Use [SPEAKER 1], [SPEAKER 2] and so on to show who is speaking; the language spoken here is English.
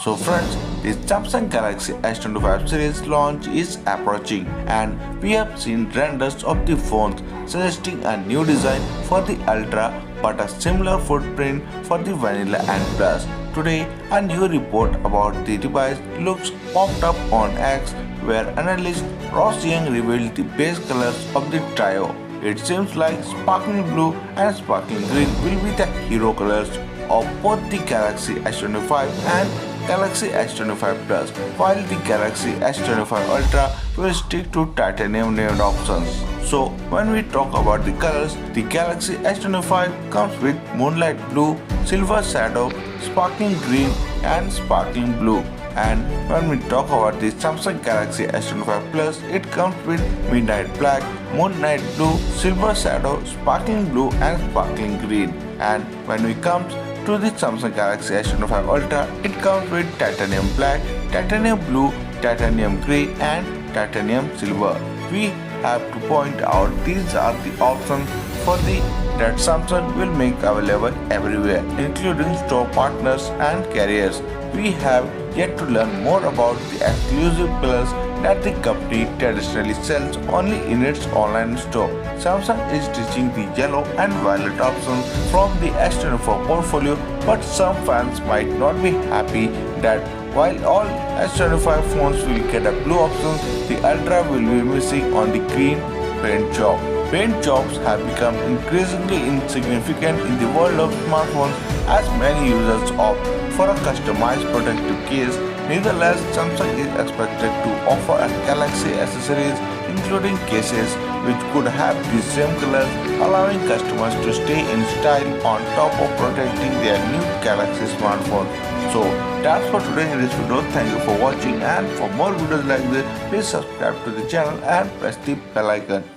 [SPEAKER 1] So friends, the Samsung Galaxy S25 series launch is approaching and we have seen renders of the phones suggesting a new design for the Ultra but a similar footprint for the Vanilla and Plus. Today, a new report about the device looks popped up on X where analyst Ross Young revealed the base colors of the trio. It seems like sparkling blue and sparkling green will be the hero colors of both the Galaxy S25 and Galaxy S25 Plus, while the Galaxy S25 Ultra will stick to titanium named options. So when we talk about the colors, the Galaxy S25 comes with moonlight blue, silver shadow, sparkling green and sparkling blue. And when we talk about the Samsung Galaxy S25 Plus, it comes with midnight black, moonlight blue, silver shadow, sparkling blue and sparkling green. And when we come to the Samsung Galaxy S25 Ultra, it comes with titanium black, titanium blue, titanium grey and titanium silver. We have to point out these are the options for the that Samsung will make available everywhere, including store partners and carriers. We have yet to learn more about the exclusive colors that the company traditionally sells only in its online store. Samsung is ditching the yellow and violet options from the S24 portfolio, but some fans might not be happy that while all S25 phones will get a blue option, the Ultra will be missing on the green paint job. Paint jobs have become increasingly insignificant in the world of smartphones as many users opt for a customized protective case. Nevertheless, Samsung is expected to offer a Galaxy accessories including cases which could have the same colors, allowing customers to stay in style on top of protecting their new Galaxy smartphone. So that's for today in this video. Thank you for watching, and for more videos like this, please subscribe to the channel and press the bell icon.